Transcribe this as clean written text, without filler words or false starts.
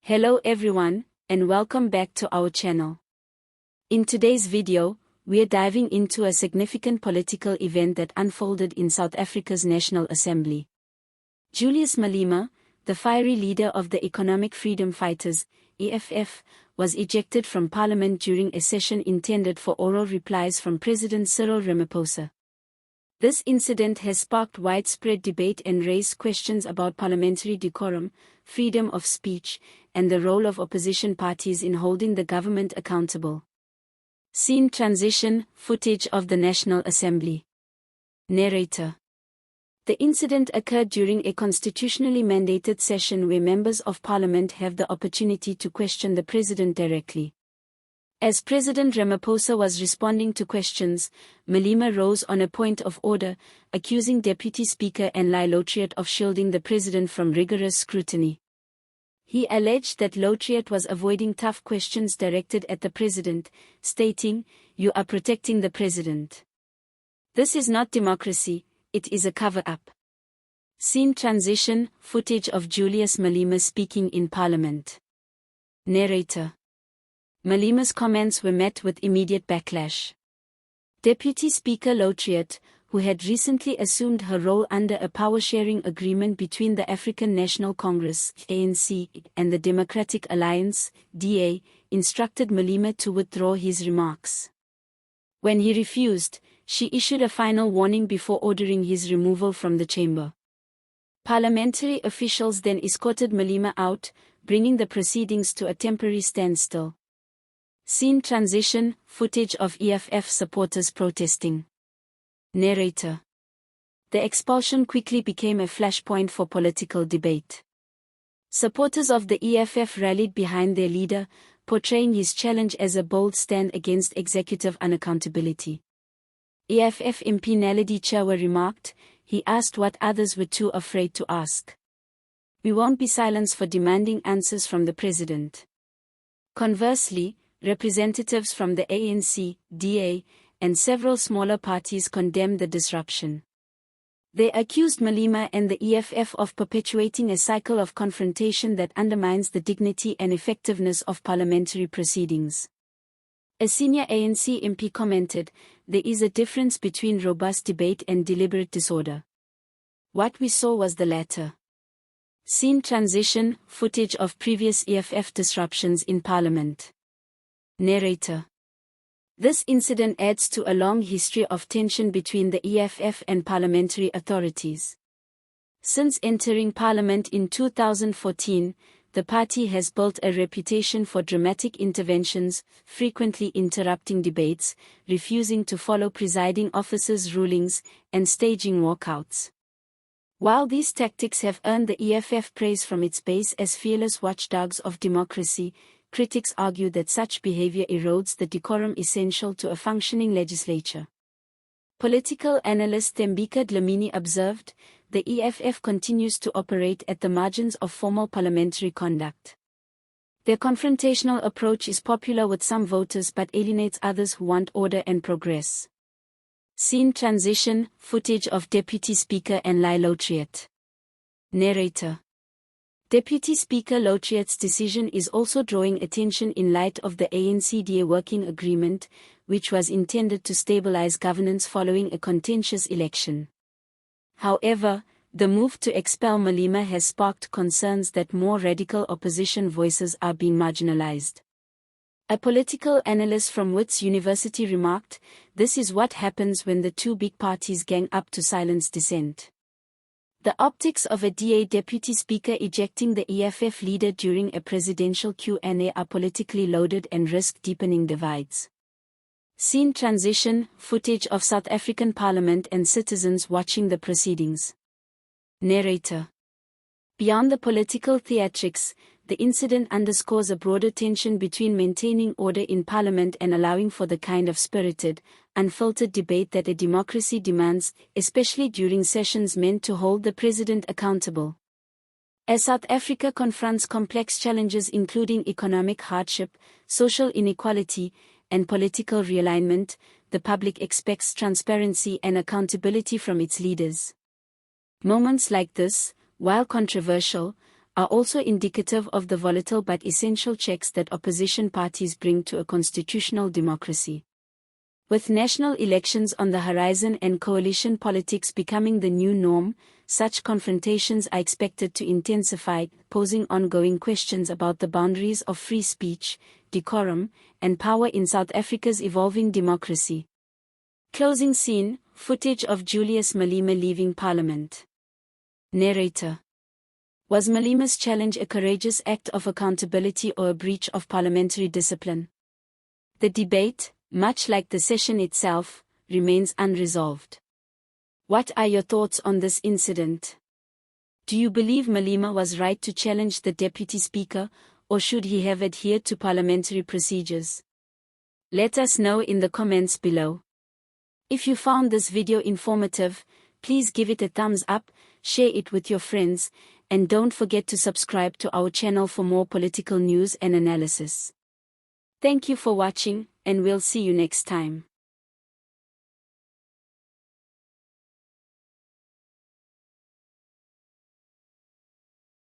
Hello everyone, and welcome back to our channel. In today's video, we are diving into a significant political event that unfolded in South Africa's National Assembly. Julius Malema, the fiery leader of the Economic Freedom Fighters, EFF, was ejected from Parliament during a session intended for oral replies from President Cyril Ramaphosa. This incident has sparked widespread debate and raised questions about parliamentary decorum, freedom of speech, and the role of opposition parties in holding the government accountable. Scene transition, footage of the National Assembly. Narrator. The incident occurred during a constitutionally mandated session where members of parliament have the opportunity to question the president directly. As President Ramaphosa was responding to questions, Malema rose on a point of order, accusing Deputy Speaker Annelie Lotriet of shielding the president from rigorous scrutiny. He alleged that Lotriet was avoiding tough questions directed at the president, stating, "You are protecting the president. This is not democracy, it is a cover-up." Scene transition, footage of Julius Malema speaking in Parliament. Narrator. Malema's comments were met with immediate backlash. Deputy Speaker Lotriet, who had recently assumed her role under a power-sharing agreement between the African National Congress (ANC) and the Democratic Alliance (DA), instructed Malema to withdraw his remarks. When he refused, she issued a final warning before ordering his removal from the chamber. Parliamentary officials then escorted Malema out, bringing the proceedings to a temporary standstill. Scene transition, footage of EFF supporters protesting. Narrator. The expulsion quickly became a flashpoint for political debate. Supporters of the EFF rallied behind their leader, portraying his challenge as a bold stand against executive unaccountability. EFF MP Naledi Chawa remarked, "He asked what others were too afraid to ask. We won't be silenced for demanding answers from the president." Conversely, representatives from the ANC, DA, and several smaller parties condemned the disruption. They accused Malema and the EFF of perpetuating a cycle of confrontation that undermines the dignity and effectiveness of parliamentary proceedings. A senior ANC MP commented, "There is a difference between robust debate and deliberate disorder. What we saw was the latter." Scene transition, footage of previous EFF disruptions in Parliament. Narrator. This incident adds to a long history of tension between the EFF and parliamentary authorities. Since entering Parliament in 2014, the party has built a reputation for dramatic interventions, frequently interrupting debates, refusing to follow presiding officers' rulings, and staging walkouts. While these tactics have earned the EFF praise from its base as fearless watchdogs of democracy, critics argue that such behavior erodes the decorum essential to a functioning legislature. Political analyst Thembeka Dlamini observed, "The EFF continues to operate at the margins of formal parliamentary conduct. Their confrontational approach is popular with some voters but alienates others who want order and progress." Scene transition, footage of Deputy Speaker Annelie Lotriet. Narrator. Deputy Speaker Lotriet's decision is also drawing attention in light of the ANC-DA working agreement, which was intended to stabilize governance following a contentious election. However, the move to expel Malema has sparked concerns that more radical opposition voices are being marginalized. A political analyst from Wits University remarked, "This is what happens when the two big parties gang up to silence dissent." The optics of a DA deputy speaker ejecting the EFF leader during a presidential Q&A are politically loaded and risk deepening divides. Scene transition, footage of South African Parliament and citizens watching the proceedings. Narrator. Beyond the political theatrics, the incident underscores a broader tension between maintaining order in Parliament and allowing for the kind of spirited, unfiltered debate that a democracy demands, especially during sessions meant to hold the president accountable. As South Africa confronts complex challenges including economic hardship, social inequality, and political realignment, the public expects transparency and accountability from its leaders. Moments like this, while controversial, are also indicative of the volatile but essential checks that opposition parties bring to a constitutional democracy. With national elections on the horizon and coalition politics becoming the new norm, such confrontations are expected to intensify, posing ongoing questions about the boundaries of free speech, decorum, and power in South Africa's evolving democracy. Closing scene, footage of Julius Malema leaving Parliament. Narrator. Was Malema's challenge a courageous act of accountability or a breach of parliamentary discipline? The debate, much like the session itself, remains unresolved. What are your thoughts on this incident? Do you believe Malema was right to challenge the Deputy Speaker, or should he have adhered to parliamentary procedures? Let us know in the comments below. If you found this video informative, please give it a thumbs up, share it with your friends, and don't forget to subscribe to our channel for more political news and analysis. Thank you for watching, and we'll see you next time.